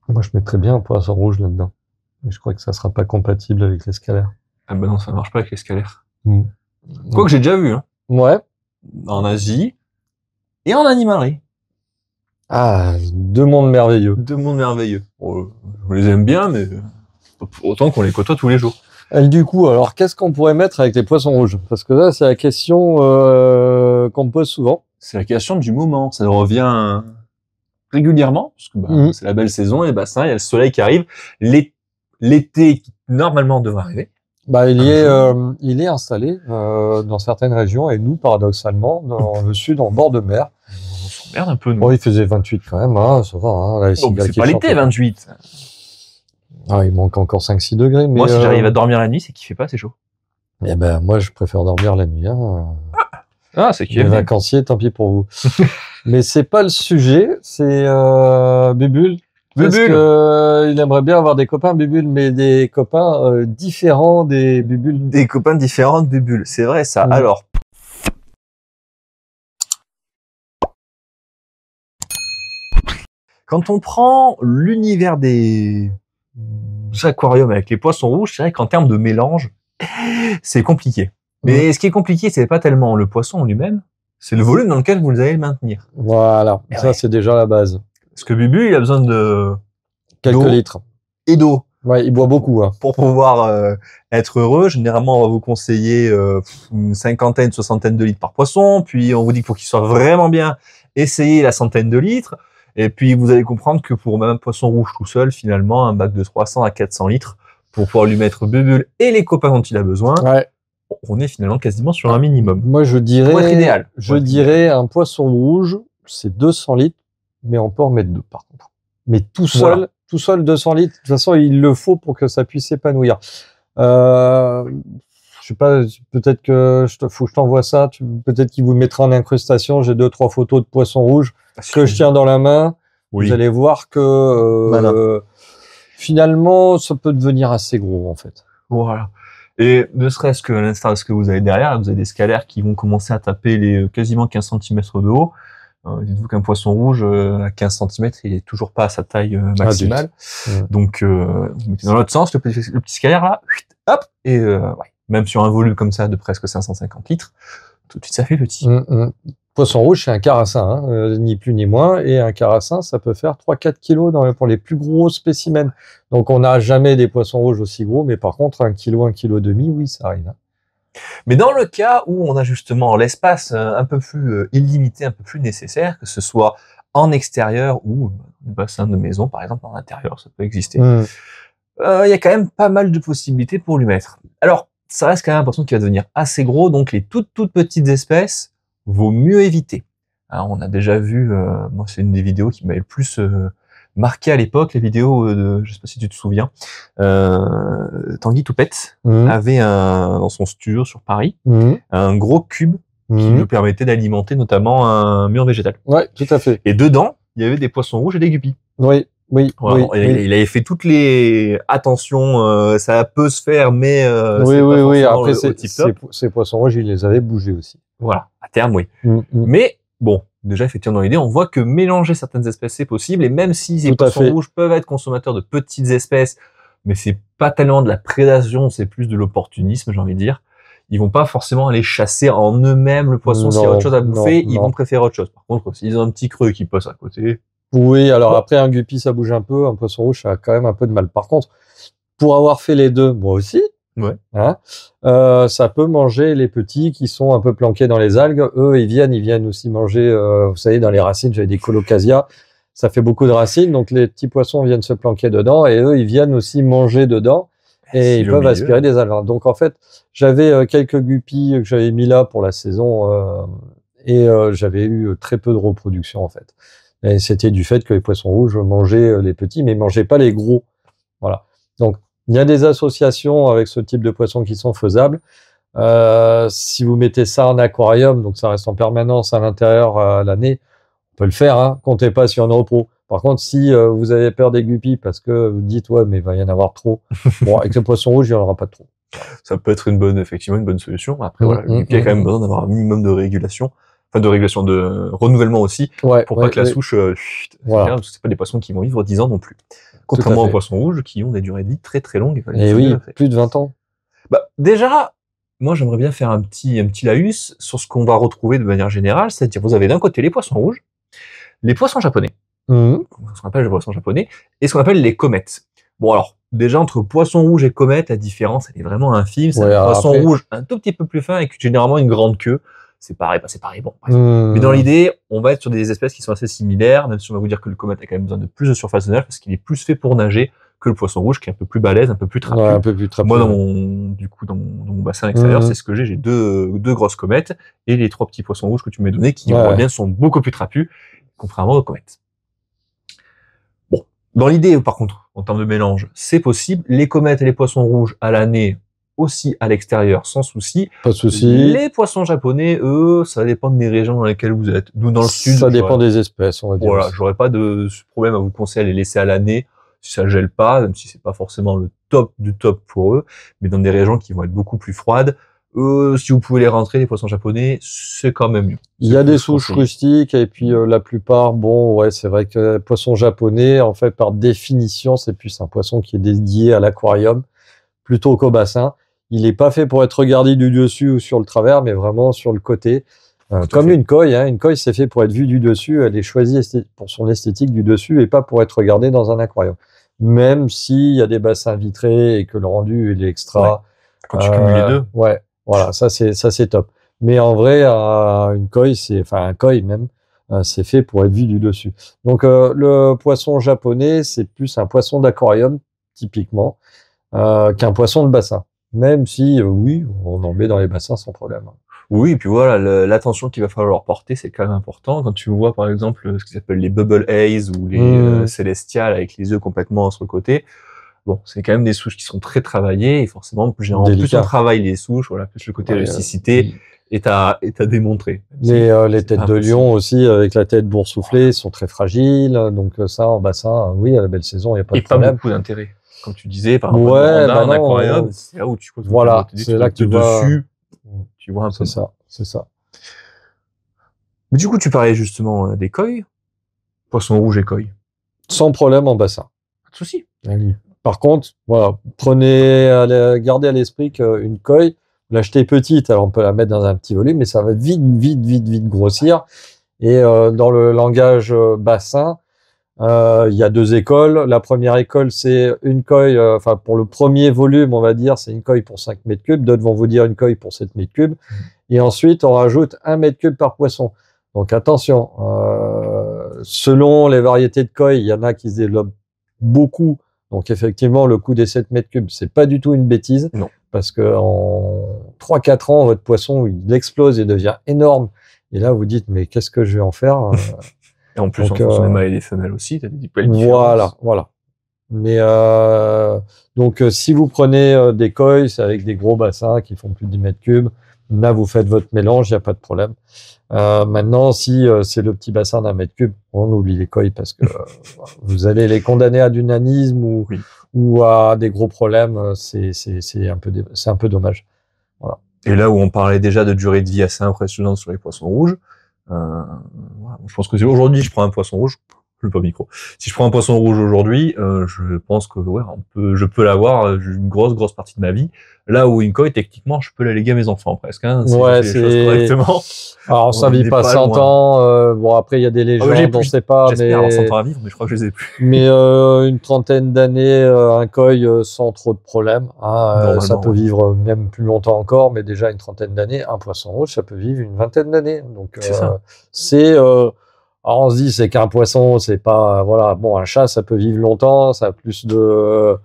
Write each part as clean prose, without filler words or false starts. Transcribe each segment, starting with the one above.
Moi, je mettrais bien un poisson rouge là-dedans. Mais je crois que ça sera pas compatible avec les scalaires. Ah bah non, ça marche pas avec les scalaires. Mm. Quoique j'ai déjà vu, hein. Ouais. En Asie et en animalerie. Ah, deux mondes merveilleux. Deux mondes merveilleux. Bon, je les aime bien, mais autant qu'on les côtoie tous les jours. Et du coup, alors, qu'est-ce qu'on pourrait mettre avec les poissons rouges? Parce que là, c'est la question qu'on me pose souvent. C'est la question du moment. Ça revient régulièrement, parce que c'est la belle saison, les bassins, il y a le soleil qui arrive. L'été qui normalement devrait arriver. Bah, il est installé dans certaines régions, et nous, paradoxalement, dans le sud, en bord de mer. On s'emmerde un peu, nous. Bon, il faisait 28 quand même, hein, ça va. Hein, là, bon, c'est pas l'été, 28. Ah, il manque encore 5-6 degrés. Mais moi, si j'arrive à dormir la nuit, c'est qu'il fait pas assez chaud. Eh ben, moi, je préfère dormir la nuit. Hein. Ah, c'est qui les vacanciers, tant pis pour vous. Mais c'est pas le sujet, c'est Bubule. Bubule. Il aimerait bien avoir des copains Bubule, mais des copains différents des Bubules. Des copains différents de Bubule, c'est vrai ça. Alors, quand on prend l'univers des aquariums avec les poissons rouges, c'est vrai qu'en termes de mélange, c'est compliqué. Mais ce qui est compliqué, c'est pas tellement le poisson en lui-même, c'est le volume dans lequel vous allez le maintenir. Voilà, et ça c'est déjà la base. Parce que Bubu, il a besoin de quelques litres et d'eau. Ouais, il boit beaucoup. Hein. Pour pouvoir être heureux, généralement on va vous conseiller une cinquantaine, soixantaine de litres par poisson. Puis on vous dit que pour qu'il soit vraiment bien, essayez la centaine de litres. Et puis vous allez comprendre que pour même un poisson rouge tout seul, finalement, un bac de 300 à 400 litres pour pouvoir lui mettre Bubule et les copains dont il a besoin. Ouais. On est finalement quasiment sur un minimum. Moi, je dirais, pour être idéal. Je dirais un poisson rouge, c'est 200 litres, mais on peut en mettre deux, par contre. Mais tout seul, tout seul, 200 litres. De toute façon, il le faut pour que ça puisse s'épanouir. Je sais pas, peut-être que faut que je t'envoie ça. Peut-être qu'il vous mettra en incrustation. J'ai 2-3 photos de poissons rouges que je tiens dans la main. Vous allez voir que finalement, ça peut devenir assez gros, en fait. Voilà. Et ne serait-ce que à l'instar de ce que vous avez derrière, vous avez des scalaires qui vont commencer à taper les quasiment 15 cm de haut. Dites-vous qu'un poisson rouge à 15 cm, il est toujours pas à sa taille maximale. Donc vous mettez dans l'autre sens le petit scalaire là, hop, et même sur un volume comme ça de presque 550 litres, tout de suite ça fait petit. Poisson rouge, c'est un carassin, hein, ni plus ni moins, et un carassin, ça peut faire 3-4 kilos pour les plus gros spécimens. Donc on n'a jamais des poissons rouges aussi gros, mais par contre 1 kilo, 1,5 kg, oui, ça arrive. Hein. Mais dans le cas où on a justement l'espace un peu plus illimité, un peu plus nécessaire, que ce soit en extérieur ou un bassin de maison, par exemple en intérieur, ça peut exister. Il y a quand même pas mal de possibilités pour lui mettre. Alors, ça reste quand même un poisson qui va devenir assez gros, donc les toutes petites espèces, vaut mieux éviter. Alors, on a déjà vu, moi c'est une des vidéos qui m'avait le plus marqué à l'époque, les vidéos de, je sais pas si tu te souviens, Tanguy Toupette avait dans son studio sur Paris, un gros cube qui nous permettait d'alimenter notamment un mur végétal. Ouais, tout à fait. Et dedans, il y avait des poissons rouges et des guppies. Oui. Voilà, il avait fait toutes les attention, ça peut se faire, mais oui. Après, ces poissons rouges, il les avait bougés aussi. Voilà, à terme, oui. Mais bon, déjà effectivement dans l'idée, on voit que mélanger certaines espèces c'est possible, et même si ces poissons rouges peuvent être consommateurs de petites espèces, mais c'est pas tellement de la prédation, c'est plus de l'opportunisme, j'ai envie de dire. Ils vont pas forcément aller chasser en eux-mêmes le poisson s'il y a autre chose à bouffer, ils vont préférer autre chose. Par contre, s'ils ont un petit creux qui passe à côté. Oui, alors après un guppy ça bouge un peu, un poisson rouge ça a quand même un peu de mal. Par contre, pour avoir fait les deux, moi aussi, ça peut manger les petits qui sont un peu planqués dans les algues. Eux, ils viennent aussi manger, vous savez, dans les racines, j'avais des colocasia, ça fait beaucoup de racines, donc les petits poissons viennent se planquer dedans, et eux, ils viennent aussi manger dedans, et ils peuvent aspirer des algues. Donc en fait, j'avais quelques guppies que j'avais mis là pour la saison, et j'avais eu très peu de reproduction en fait. Et c'était du fait que les poissons rouges mangeaient les petits, mais ils mangeaient pas les gros. Voilà. Donc, il y a des associations avec ce type de poissons qui sont faisables. Si vous mettez ça en aquarium, donc ça reste en permanence à l'intérieur à l'année, on peut le faire, hein. Comptez pas sur une repro. Par contre, si vous avez peur des guppies parce que vous dites, ouais, mais il va y en avoir trop. Bon, avec le poisson rouge, il n'y en aura pas trop. Ça peut être effectivement une bonne solution. Après, voilà, le guppy a quand même besoin d'avoir un minimum de régulation. Enfin, de régulation, de renouvellement aussi, pour pas que la souche, parce que c'est pas des poissons qui vont vivre 10 ans non plus. Contrairement aux poissons rouges qui ont des durées de vie très très longues. Et oui, plus de 20 ans. Bah, déjà, moi j'aimerais bien faire un petit laïus sur ce qu'on va retrouver de manière générale, c'est-à-dire vous avez d'un côté les poissons rouges, les poissons japonais, ce qu'on appelle les poissons japonais, et ce qu'on appelle les comètes. Bon alors, déjà entre poisson rouge et comète, la différence elle est vraiment infime. C'est un poisson rouge un tout petit peu plus fin avec généralement une grande queue. C'est pareil, bah c'est pareil, bon. Mais dans l'idée, on va être sur des espèces qui sont assez similaires, même si on va vous dire que le comète a quand même besoin de plus de surface de nage parce qu'il est plus fait pour nager que le poisson rouge qui est un peu plus balèze, un peu plus trapu. Ouais, un peu plus trapu. Moi, dans mon bassin extérieur, c'est ce que j'ai. J'ai deux grosses comètes et les 3 petits poissons rouges que tu m'as donné qui, on voit bien, sont beaucoup plus trapus, contrairement aux comètes. Bon. Dans l'idée, par contre, en termes de mélange, c'est possible. Les comètes et les poissons rouges à l'année, aussi à l'extérieur, sans souci. Pas de souci. Les poissons japonais, eux, ça dépend des régions dans lesquelles vous êtes. Nous, dans le sud. Ça dépend des espèces, on va dire. Voilà, j'aurais pas de problème à vous conseiller à les laisser à l'année, si ça gèle pas, même si c'est pas forcément le top du top pour eux, mais dans des régions qui vont être beaucoup plus froides, si vous pouvez les rentrer, les poissons japonais, c'est quand même mieux. Il y a des souches rustiques, et puis la plupart, bon, ouais, c'est vrai que le poisson japonais, en fait, par définition, c'est plus un poisson qui est dédié à l'aquarium, plutôt qu'au bassin. Il n'est pas fait pour être regardé du dessus ou sur le travers, mais vraiment sur le côté. Comme une koi, hein. Une koi, c'est fait pour être vue du dessus. Elle est choisie pour son esthétique du dessus et pas pour être regardée dans un aquarium. Même s'il y a des bassins vitrés et que le rendu il est extra. Ouais. Quand tu cumules les deux. Ouais, voilà, ça c'est top. Mais en vrai, une koi, un koi même, c'est fait pour être vu du dessus. Donc le poisson japonais, c'est plus un poisson d'aquarium typiquement qu'un poisson de bassin. Même si, oui, on en met dans les bassins sans problème. Oui, et puis voilà, l'attention qu'il va falloir porter, c'est quand même important. Quand tu vois, par exemple, ce qu'ils appellent les bubble haze ou les célestiales avec les œufs complètement sur le côté, bon, c'est quand même des souches qui sont très travaillées et forcément, plus on travaille les souches, voilà, plus le côté rusticité est à démontrer. Les têtes de lion aussi, avec la tête boursouflée, sont très fragiles. Donc ça, en bassin, oui, à la belle saison, il n'y a pas de problème. Et pas beaucoup d'intérêt. Comme tu disais, par exemple, en aquarium, c'est là où tu voilà, c'est là que tu vois dessus, tu vois un peu. C'est ça. Mais du coup, tu parlais justement des koi, poisson rouge et koi. Sans problème en bassin. Pas de souci. Par contre, voilà, gardez à l'esprit qu'une koi, vous l'achetez petite, alors on peut la mettre dans un petit volume, mais ça va vite grossir. Et dans le langage bassin, il y a 2 écoles. La première école, c'est une koi, pour le premier volume, on va dire, c'est une koi pour 5 mètres cubes. D'autres vont vous dire une koi pour 7 mètres cubes. Et ensuite, on rajoute 1 mètre cube par poisson. Donc attention, selon les variétés de koi, il y en a qui se développent beaucoup. Donc effectivement, le coût des 7 mètres cubes, c'est pas du tout une bêtise. Non. Parce que en 3-4 ans, votre poisson, il explose et devient énorme. Et là, vous dites, mais qu'est-ce que je vais en faire? Et en plus, en fonction des mâles et des femelles aussi, t'as des poils différents. Voilà. Mais donc, si vous prenez des koi avec des gros bassins qui font plus de 10 mètres cubes, là, vous faites votre mélange, il n'y a pas de problème. Maintenant, si c'est le petit bassin d'1 mètre cube, on oublie les koi parce que vous allez les condamner à du nanisme ou à des gros problèmes. C'est un peu dommage. Voilà. Et là où on parlait déjà de durée de vie assez impressionnante sur les poissons rouges, je pense que si aujourd'hui je prends un poisson rouge, je pas micro. Si je prends un poisson rouge aujourd'hui, je pense que je peux l'avoir une grosse partie de ma vie. Là où une koi, techniquement, je peux la léguer à mes enfants presque. Hein, si ouais, je fais les choses correctement. Alors ça vit pas 100 ans. Bon après il y a des légendes, on sait pas. J'espère avoir 100 ans à vivre, mais je crois que je les ai plus. Mais une trentaine d'années, un koi sans trop de problèmes. Hein, ça peut vivre même plus longtemps encore, mais déjà une trentaine d'années. Un poisson rouge, ça peut vivre une vingtaine d'années. Donc alors on se dit c'est qu'un poisson, c'est pas voilà. Bon, un chat, ça peut vivre longtemps, ça a plus de,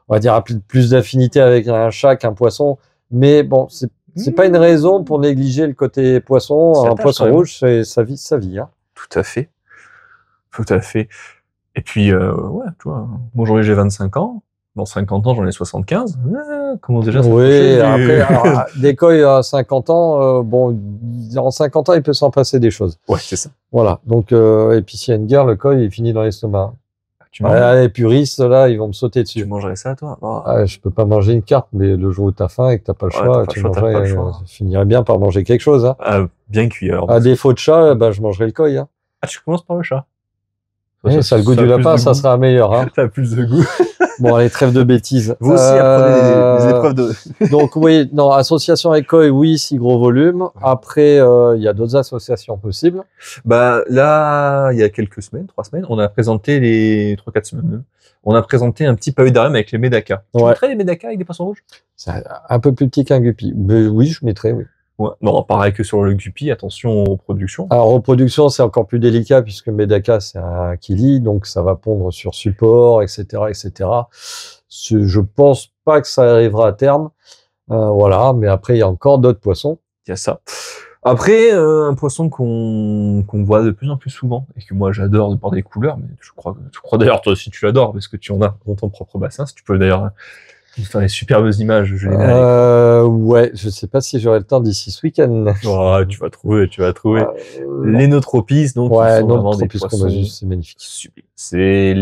on va dire plus d'affinité avec un chat qu'un poisson. Mais bon, c'est pas une raison pour négliger le côté poisson. Un poisson rouge, ça vit sa vie. Hein. Tout à fait. Et puis, tu vois, moi aujourd'hui j'ai 25 ans. Dans 50 ans, j'en ai 75. Comment déjà ça après, alors, des koi à 50 ans, en 50 ans, il peut s'en passer des choses. Ouais, c'est ça. Voilà. Donc, et puis s'il y a une guerre, le koi, il finit dans l'estomac. Les puristes, là, ils vont me sauter dessus. Tu mangerais ça, toi? Je peux pas manger une carte, mais le jour où t'as faim et que t'as pas le choix, tu finirais bien par manger quelque chose. Hein. Bien cuit, alors. À défaut de chat, je mangerais le koi. Hein. Ah, tu commences par le chat? Oui, ça a le goût du lapin, ça sera meilleur. Hein. Ça a plus de goût. Bon, allez, trêve de bêtises. Vous aussi, apprenez des épreuves de... Donc oui, non, association Ecoy, oui, si gros volume. Après, il y a d'autres associations possibles. Bah là, il y a quelques semaines, 3 semaines, on a présenté les 3-4 semaines même. On a présenté un petit pavédarium avec les médacas. Tu mettrais les médacas avec des poissons rouges? C'est un peu plus petit qu'un guppy. Mais oui, je mettrais, oui. Ouais. Non, pareil que sur le guppy, attention aux reproductions. Alors, reproduction, c'est encore plus délicat puisque médaca, c'est un kili, donc ça va pondre sur support, etc., etc. Je pense pas que ça arrivera à terme. Voilà, mais après, il y a encore d'autres poissons. Il y a ça. Après, un poisson qu'on voit de plus en plus souvent, et que moi j'adore de par des couleurs, mais je crois d'ailleurs toi aussi tu l'adores, parce que tu en as dans ton propre bassin, si tu peux d'ailleurs faire des superbes images, je les mets ouais, je sais pas si j'aurai le temps d'ici ce week-end. Oh, tu vas trouver. Les Notropis, donc, ouais, sont vraiment des poissons c'est magnifique. sublimes.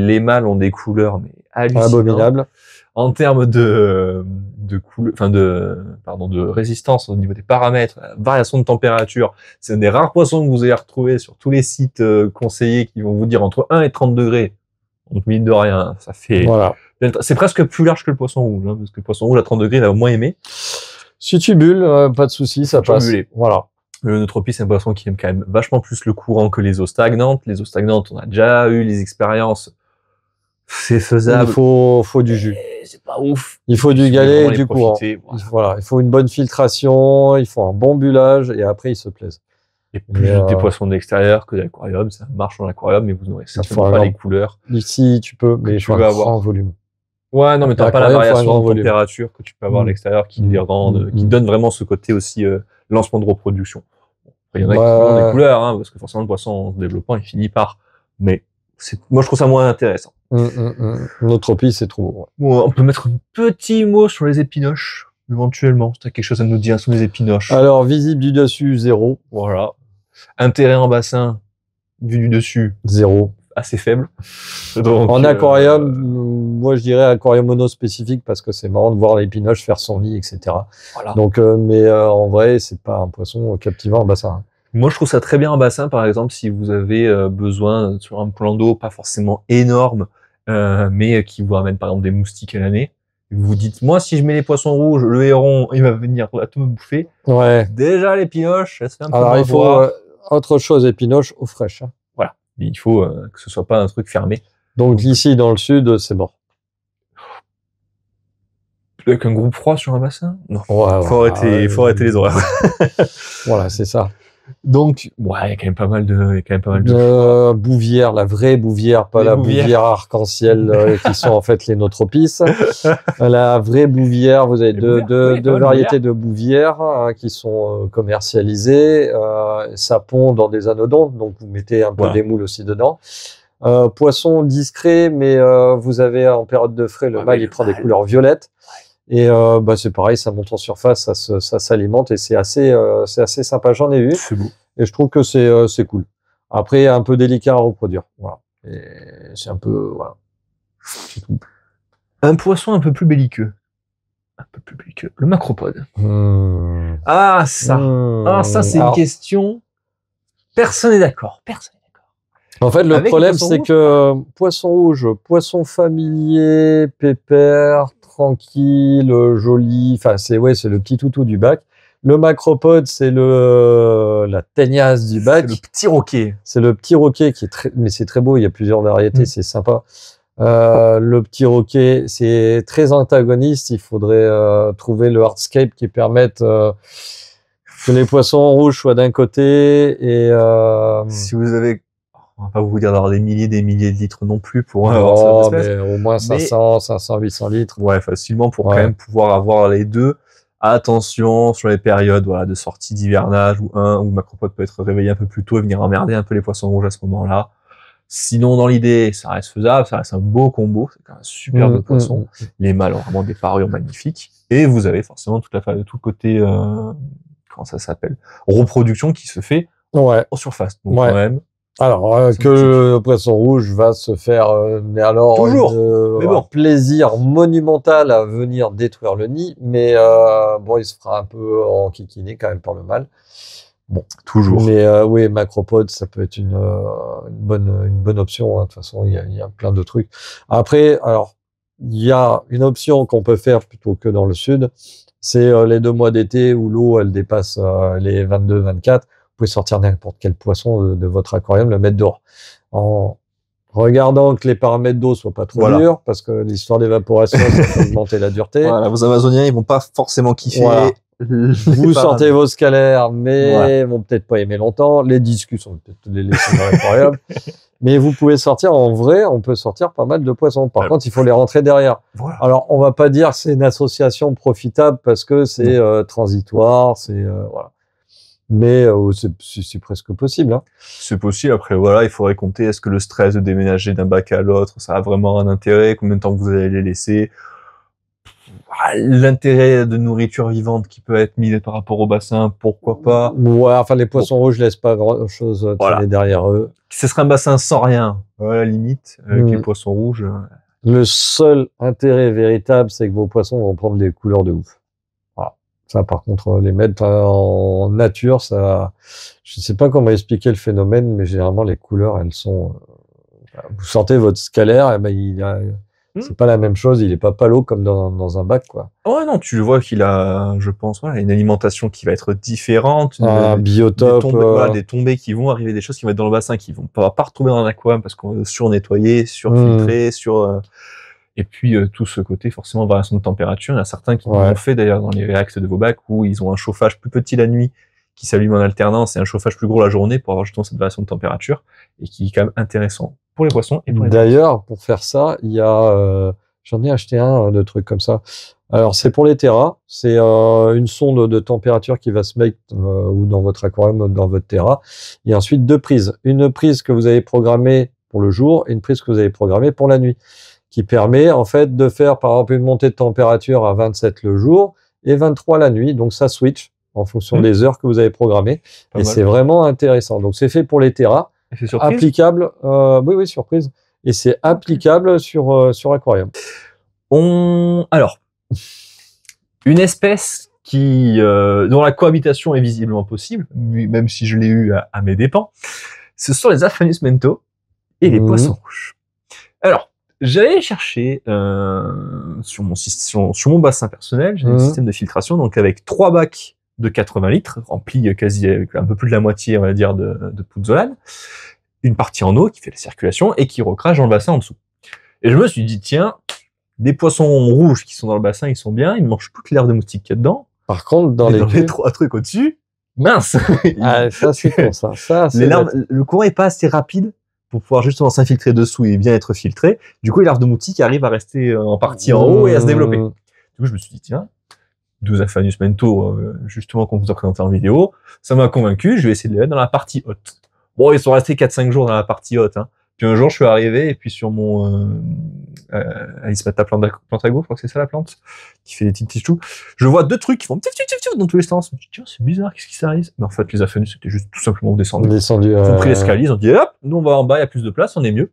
Les mâles ont des couleurs, mais hallucinantes. Abominable. En termes de résistance au niveau des paramètres, variation de température, c'est un des rares poissons que vous allez retrouver sur tous les sites conseillés qui vont vous dire entre 1 et 30 degrés. Donc, mine de rien, ça fait... Voilà. C'est presque plus large que le poisson rouge, hein, parce que le poisson rouge à 30 degrés, il va moins aimer. Si tu bulles, pas de souci, ça passe. Voilà. Le Neutropis, c'est un poisson qui aime quand même vachement plus le courant que les eaux stagnantes. Les eaux stagnantes, on a déjà eu les expériences. C'est faisable. Il faut du jus. C'est pas ouf. Il faut du galet et du courant. Voilà. Il faut une bonne filtration, il faut un bon bullage et après ils se plaisent. Et plus des poissons d'extérieur que l'aquarium, ça marche dans l'aquarium, mais vous n'aurez certainement pas les couleurs. Ici, tu peux, mais il faut un grand volume. Ouais, non, mais t'as pas la variation de température que tu peux avoir à l'extérieur qui les rend, qui donne vraiment ce côté aussi lancement de reproduction. Après, il y en a qui ont des couleurs, hein, parce que forcément le poisson en se développant, il finit par. Mais moi, je trouve ça moins intéressant. Notropis, c'est trop beau. Ouais. On peut mettre un petit mot sur les épinoches, éventuellement. Si t'as quelque chose à nous dire sur les épinoches. Alors, visible du dessus, 0. Voilà. Intérêt en bassin, vu du dessus, 0. Assez faible. Donc, en aquarium, moi je dirais aquarium monospécifique parce que c'est marrant de voir l'épinoche faire son lit, etc. Voilà. Donc, mais en vrai, c'est pas un poisson captivant en bassin. Moi, je trouve ça très bien en bassin, par exemple, si vous avez besoin sur un plan d'eau pas forcément énorme, mais qui vous ramène par exemple des moustiques à l'année. Vous vous dites, moi, si je mets les poissons rouges, le héron, il va venir tout me bouffer. Ouais. Déjà, l'épinoche, ça se fait un peu. Alors, il faut autre chose, épinoche, eau fraîche. Hein. Voilà. Il faut que ce soit pas un truc fermé. Donc ici, dans le sud, c'est mort. Avec un groupe froid sur un bassin? Non. Ouais, faut arrêter les horreurs. Voilà, c'est ça. Donc, ouais, il y a quand même pas mal de bouvière, la vraie bouvière, pas la bouvière arc-en-ciel qui sont en fait les Notropis. La vraie bouvière, vous avez deux variétés de bouvières qui sont commercialisées. Ça pond dans des anodontes, donc vous mettez un peu des moules aussi dedans. Poisson discret, mais vous avez en période de frai, le mâle il prend des couleurs violettes. Et c'est pareil, ça monte en surface, ça s'alimente et c'est assez sympa. J'en ai eu. C'est beau. Et je trouve que c'est cool. Après, un peu délicat à reproduire. Voilà. Et c'est un peu voilà. C'est tout. Un poisson un peu plus belliqueux. Le macropode. Ah ça c'est une question. Personne n'est d'accord. En fait, le problème, c'est que poisson rouge, poisson familier, pépère, tranquille, joli, enfin, c'est le petit toutou du bac. Le macropode, c'est la teignasse du bac. C'est le petit roquet. C'est le petit roquet qui est mais c'est très beau, il y a plusieurs variétés, c'est sympa. Le petit roquet, c'est très antagoniste, il faudrait trouver le hardscape qui permette que les poissons rouges soient d'un côté et si vous avez, on va pas vous dire d'avoir des milliers de litres non plus pour avoir cette espèce. Mais au moins 500, 800 litres. Ouais, facilement pour quand même pouvoir avoir les deux. Attention sur les périodes de sortie d'hivernage où le macropode peut être réveillé un peu plus tôt et venir emmerder un peu les poissons rouges à ce moment-là. Sinon, dans l'idée, ça reste faisable, ça reste un beau combo, c'est quand même un superbe poisson. Les mâles ont vraiment des parures magnifiques. Et vous avez forcément tout le côté, comment ça s'appelle, reproduction qui se fait en surface. Donc quand même. Alors que le poisson rouge va se faire, mais alors un plaisir monumental à venir détruire le nid, mais il se fera un peu enquiquiner quand même par le mâle. Bon, toujours. Mais oui, macropode, ça peut être une bonne option. Hein. De toute façon, il y a plein de trucs. Après, alors, il y a une option qu'on peut faire plutôt que dans le sud, c'est les 2 mois d'été où l'eau, elle dépasse les 22-24. Vous pouvez sortir n'importe quel poisson de votre aquarium, le mettre dehors. En regardant que les paramètres d'eau soient pas trop durs, parce que l'histoire d'évaporation, ça fait augmenter la dureté. Voilà, vos Amazoniens, ils vont pas forcément kiffer. Voilà. Vous sortez vos scalaires, mais ils vont peut-être pas aimer longtemps. Les discus, on va peut-être les laisser dans l'aquarium. Mais vous pouvez sortir, en vrai, on peut sortir pas mal de poissons. Par contre, il faut les rentrer derrière. Voilà. Alors, on va pas dire que c'est une association profitable parce que c'est transitoire, c'est voilà. Mais c'est presque possible. Hein. C'est possible. Après, voilà, il faudrait compter. Est-ce que le stress de déménager d'un bac à l'autre, ça a vraiment un intérêt? Combien de temps vous allez les laisser? L'intérêt de nourriture vivante qui peut être mise par rapport au bassin, pourquoi pas? Ouais, enfin, les poissons rouges laissent pas grand-chose traîner derrière eux. Ce serait un bassin sans rien, à la limite, avec les poissons rouges. Le seul intérêt véritable, c'est que vos poissons vont prendre des couleurs de ouf. Voilà. Ça, par contre, les mettre en nature, ça, je sais pas comment expliquer le phénomène, mais généralement, les couleurs, elles sont, vous sentez votre scalaire, et ben, c'est pas la même chose, il est pas palo comme dans un bac, quoi. Ouais, non, tu vois qu'il a, je pense, voilà, une alimentation qui va être différente. Un biotope. Des tombées qui vont arriver, des choses qui vont être dans le bassin, qui vont pas retrouver dans un aquarium parce qu'on va sur-nettoyer, sur-filtrer, et puis, tout ce côté, forcément, variation de température. Il y en a certains qui l'ont fait, d'ailleurs, dans les réacts de vos bacs, où ils ont un chauffage plus petit la nuit, qui s'allume en alternance, et un chauffage plus gros la journée pour avoir justement cette variation de température, et qui est quand même intéressant pour les poissons et pour les D'ailleurs, pour faire ça, il y a, j'en ai acheté un de trucs comme ça. Alors, c'est pour les terras. C'est une sonde de température qui va se mettre ou dans votre aquarium ou dans votre terra. Et ensuite, 2 prises. Une prise que vous avez programmée pour le jour et une prise que vous avez programmée pour la nuit, qui permet en fait de faire par exemple une montée de température à 27 le jour et 23 la nuit. Donc, ça switch en fonction des heures que vous avez programmées. Et c'est vraiment intéressant. Donc, c'est fait pour les terras. C'est surprise. Applicable, oui, surprise. Et c'est applicable sur aquarium. Alors, une espèce qui dont la cohabitation est visiblement possible, même si je l'ai eu à mes dépens, ce sont les Aphanus mento et les poissons rouges. Alors, j'allais chercher sur mon bassin personnel, j'ai un système de filtration, donc avec 3 bacs de 80 litres, remplis quasi avec un peu plus de la moitié, on va dire, de pouzzolane, une partie en eau qui fait la circulation et qui recrache dans le bassin en dessous. Et je me suis dit, tiens, des poissons rouges qui sont dans le bassin, ils sont bien, ils mangent toute l'herbe de moustique qu'il y a dedans. Par contre, dans les 3 trucs au-dessus, mince! Ah, ça, c'est con, ça. Le courant est pas assez rapide pour pouvoir justement s'infiltrer dessous et bien être filtré. Du coup, l'herbe de moustique arrive à rester en partie en haut et à se développer. Du coup, je me suis dit, tiens, 12 Aphanus mento, justement, qu'on vous a présenté en vidéo, ça m'a convaincu, je vais essayer de les mettre dans la partie haute. Bon, ils sont restés 4-5 jours dans la partie haute, hein. Puis un jour, je suis arrivé, et puis sur mon, ils se mettent à plante à go, je crois que c'est ça la plante, qui fait des petites tiges tout. Je vois 2 trucs qui font dans tous les sens. Je me dis, tiens, c'est bizarre, qu'est-ce qui s'arrive? Mais en fait, les Aphanus, c'était juste tout simplement descendus. Ils ont pris l'escalier, ils ont dit, hop, nous on va en bas, il y a plus de place, on est mieux.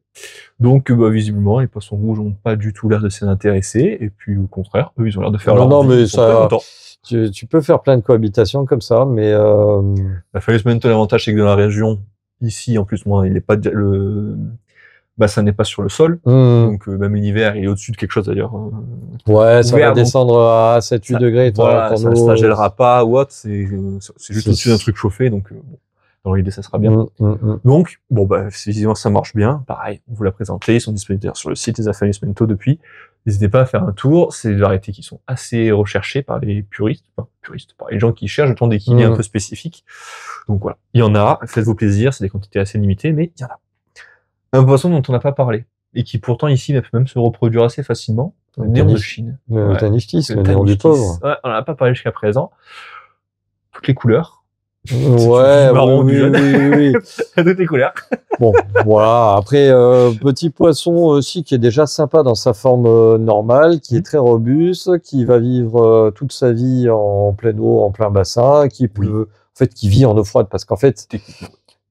Donc, visiblement, les poissons rouges ont pas du tout l'air de s'y intéresser, et puis au contraire, eux, ils ont l'air de faire leur vie. Non, mais ça, tu peux faire plein de cohabitations comme ça, mais L'Aphanus mento, l'avantage, c'est que dans la région, ici, en plus, moi, il est pas, le bassin n'est pas sur le sol. Donc, même l'hiver, il est au-dessus de quelque chose, d'ailleurs. Ouais, ça va descendre à 7-8 degrés. Voilà, ça gèlera pas ou autre. C'est juste au-dessus d'un truc chauffé. Donc, bon, dans l'idée, ça sera bien. Donc, bon, visiblement, ça marche bien. Pareil, on vous l'a présenté. Ils sont disponibles sur le site des Aphanus mento depuis. N'hésitez pas à faire un tour. C'est des variétés qui sont assez recherchées par les puristes. Enfin, par les gens qui cherchent le temps d'équilibrer un peu spécifiques. Donc voilà, il y en a, faites-vous plaisir, c'est des quantités assez limitées, mais il y en a. Un poisson dont on n'a pas parlé, et qui pourtant ici peut même se reproduire assez facilement, le néon de Chine. Le Tannichtis, le néon du pauvre. Ouais, on n'en a pas parlé jusqu'à présent. Toutes les couleurs. Ouais, marron, oui. Toutes les couleurs. Bon, voilà. Après, petit poisson aussi qui est déjà sympa dans sa forme normale, qui est très robuste, qui va vivre toute sa vie en pleine eau, en plein bassin, qui peut, en fait, qui vit en eau froide, parce qu'en fait,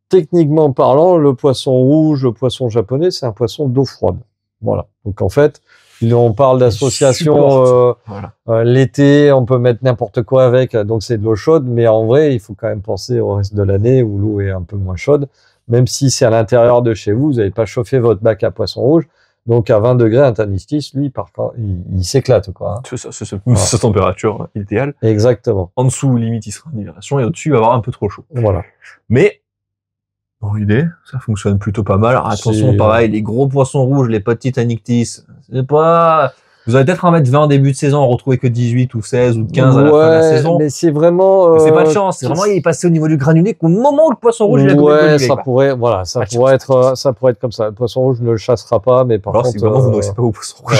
techniquement parlant, le poisson rouge, le poisson japonais, c'est un poisson d'eau froide. Voilà. Donc en fait, On parle d'association voilà. l'été, on peut mettre n'importe quoi avec, donc c'est de l'eau chaude, mais en vrai, il faut quand même penser au reste de l'année où l'eau est un peu moins chaude. Même si c'est à l'intérieur de chez vous, vous n'avez pas chauffé votre bac à poisson rouge. Donc à 20 degrés, un tannistis, lui, par contre, il s'éclate, quoi. C'est ça, c'est sa température idéale. Exactement. En dessous, limite, il sera en hibernation, et au-dessus, il va avoir un peu trop chaud. Voilà. Mais, dans l'idée, ça fonctionne plutôt pas mal. Alors, attention, pareil, les gros poissons rouges, les petits tannictis, c'est pas... Vous allez peut-être en mettre 20 en début de saison, en retrouver que 18 ou 16 ou 15 à la fin de la saison. Mais c'est vraiment... c'est pas de chance, c'est vraiment, il est passé au niveau du granulé qu'au moment où le poisson rouge, il a ouais, ça pourrait, voilà, ça pourrait être comme ça. Le poisson rouge ne le chassera pas, mais par alors, contre... si vraiment vous nourrissez pas vos poissons rouges.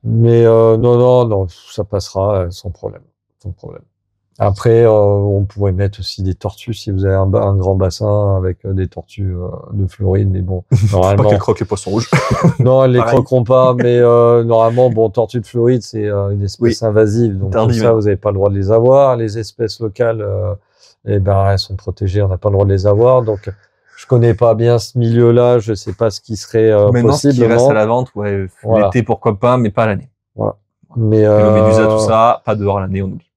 Mais non, ça passera sans problème. Sans problème. Après, on pourrait mettre aussi des tortues si vous avez un grand bassin avec des tortues de Floride, mais bon, normalement... pas qu'elles croquent les poissons rouges. Non, elles les croqueront pas, mais normalement, bon, tortues de Floride, c'est une espèce invasive, donc comme ça, vous n'avez pas le droit de les avoir. Les espèces locales, eh ben, elles sont protégées, on n'a pas le droit de les avoir, donc... Je connais pas bien ce milieu-là, je sais pas ce qui serait maintenant, possible. Ce qui reste à la vente, ouais, voilà. L'été pourquoi pas, mais pas l'année. Voilà. Mais le médusa, tout ça, pas dehors l'année, on oublie.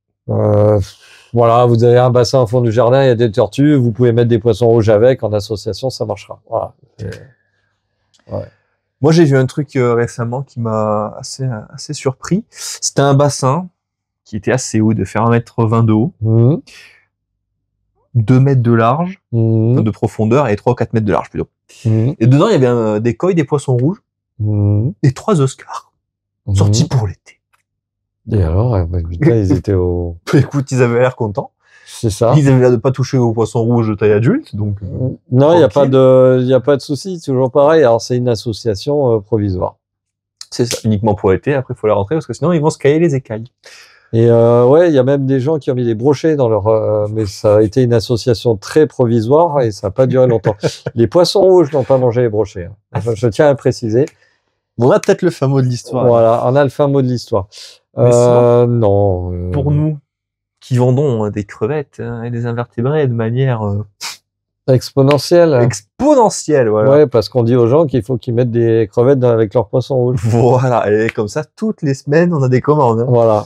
Voilà, vous avez un bassin au fond du jardin, il y a des tortues, vous pouvez mettre des poissons rouges avec, en association, ça marchera. Voilà. Ouais. Moi, j'ai vu un truc récemment qui m'a assez surpris. C'était un bassin qui était assez haut, de faire 1,20 m de haut. 2 mètres de large, de profondeur, et 3 ou 4 mètres de large, plutôt. Et dedans, il y avait des coïs, des poissons rouges, et 3 oscars, sortis pour l'été. Et alors, putain, ils étaient au... Écoute, ils avaient l'air contents. C'est ça. Ils avaient l'air de pas toucher aux poissons rouges de taille adulte, donc... non, il n'y a pas de souci, toujours pareil. Alors, c'est une association provisoire. C'est ça, uniquement pour l'été. Après, il faut la rentrer, parce que sinon, ils vont se cailler les écailles. Et ouais, il y a même des gens qui ont mis des brochets dans leur... mais ça a été une association très provisoire et ça n'a pas duré longtemps. Les poissons rouges n'ont pas mangé les brochets. Hein. Je tiens à préciser. On a peut-être le fin mot de l'histoire. Voilà, on a le fin mot de l'histoire. Non. Pour nous, qui vendons des crevettes et des invertébrés de manière... exponentielle. Exponentielle, voilà. Ouais, parce qu'on dit aux gens qu'il faut qu'ils mettent des crevettes avec leurs poissons rouges. Voilà, et comme ça, toutes les semaines, on a des commandes. Hein. Voilà.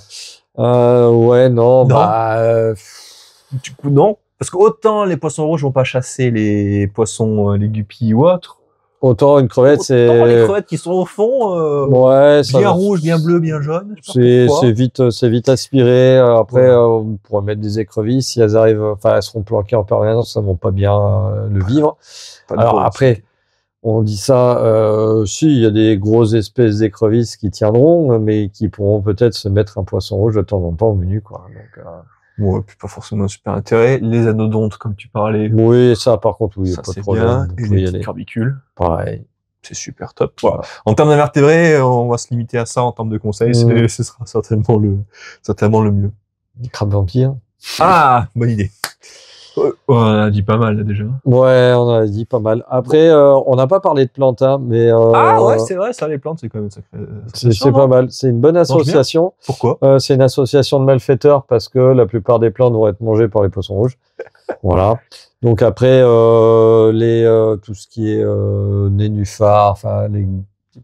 Ouais, non. Du coup, non. Parce que autant les poissons rouges vont pas chasser les poissons, les guppies ou autres. Autant une crevette, c'est... Autant les crevettes qui sont au fond, ouais, bien rouge, bien bleu, bien jaune. C'est vite aspiré. Après, on pourrait mettre des écrevisses. Si elles arrivent, enfin, elles seront planquées en permanence, ça ne va pas bien le vivre. Alors après, on dit ça, si, il y a des grosses espèces d'écrevisses qui tiendront, mais qui pourront peut-être se mettre un poisson rouge de temps en temps au menu, quoi. Donc, ouais, puis pas forcément un super intérêt. Les anodontes, comme tu parlais. Oui, ça, par contre, oui, ça, pas de c'est problème. Bien. Et les carbicules. Pareil. C'est super top. Voilà. En termes d'invertébrés, on va se limiter à ça en termes de conseils. Ce sera certainement le mieux. Crabe vampire. Ah, bonne idée. On en a dit pas mal, là, déjà. Ouais, on en a dit pas mal. Après, on n'a pas parlé de plantes, hein, mais... ah ouais, c'est vrai, ça, les plantes, c'est quand même sacré. C'est pas mal. C'est une bonne association. Pourquoi c'est une association de malfaiteurs parce que la plupart des plantes vont être mangées par les poissons rouges. Voilà. Donc après, tout ce qui est nénuphar, enfin, les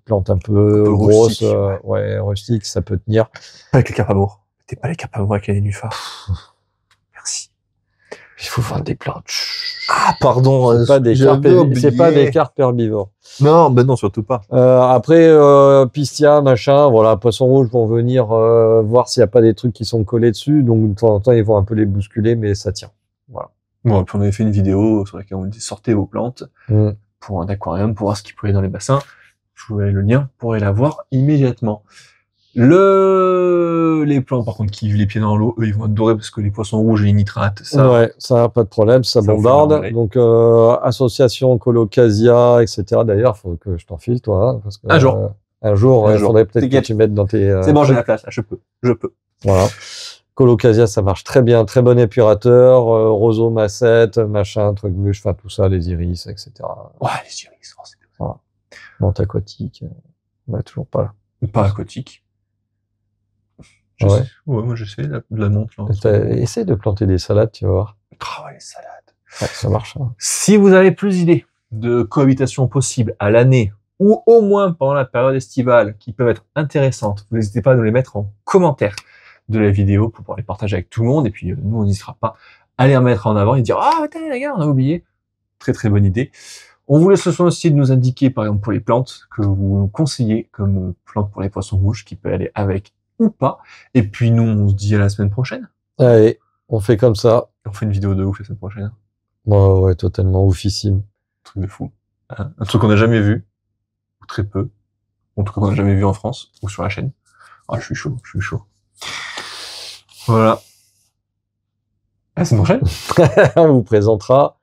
plantes un peu grosses, rustiques, ça peut tenir. Pas avec les capamours. T'es pas les capamours avec les nénuphars. Merci. Il faut vendre des plantes. Ah, pardon. C'est pas des carpes herbivores. Non, ben non, surtout pas. Après, pistia, machin, voilà, poissons rouges vont venir voir s'il n'y a pas des trucs qui sont collés dessus. Donc, de temps en temps, ils vont un peu les bousculer, mais ça tient. Voilà. Bon, puis on avait fait une vidéo sur laquelle on dit sortez vos plantes pour un aquarium, pour voir ce qui pouvait dans les bassins. Je vous mets le lien, vous pourrez la voir immédiatement. Les plants, par contre, qui vivent les pieds dans l'eau, eux, ils vont être dorés parce que les poissons rouges et les nitrates, ça. Ouais, ça, pas de problème, ça bombarde. Donc, association, colocasia, etc. D'ailleurs, faut que je t'en file, toi, hein, parce que. Un jour. Il faudrait peut-être que tu mettes dans tes. C'est bon, j'ai la place, là, je peux. Voilà. Colocasia, ça marche très bien, très bon épurateur, roseau, massette, machin, truc mûche, enfin, tout ça, les iris, etc. Ouais, les iris, c'est bien. Voilà. Menthe aquatique, on n'a toujours pas. Pas aquatique. Ouais, moi j'essaie de la menthe. Essaye de planter des salades, tu vas voir. Les salades. Ouais, ça marche. Hein. Si vous avez plus d'idées de cohabitation possible à l'année ou au moins pendant la période estivale, qui peuvent être intéressantes, vous n'hésitez pas à nous les mettre en commentaire de la vidéo pour pouvoir les partager avec tout le monde. Et puis nous, on n'hésitera pas à les remettre en avant et dire ah attends les gars, on a oublié. Très très bonne idée. On vous laisse le soin aussi de nous indiquer, par exemple pour les plantes que vous conseillez comme plantes pour les poissons rouges, qui peut aller avec ou pas. Et puis nous, on se dit à la semaine prochaine. Allez, on fait comme ça. On fait une vidéo de ouf la semaine prochaine. Ouais, totalement oufissime. Un truc de fou. Un truc qu'on n'a jamais vu, ou très peu. En tout cas qu'on n'a jamais vu en France, ou sur la chaîne. Ah, je suis chaud. Voilà. À la semaine prochaine. On vous présentera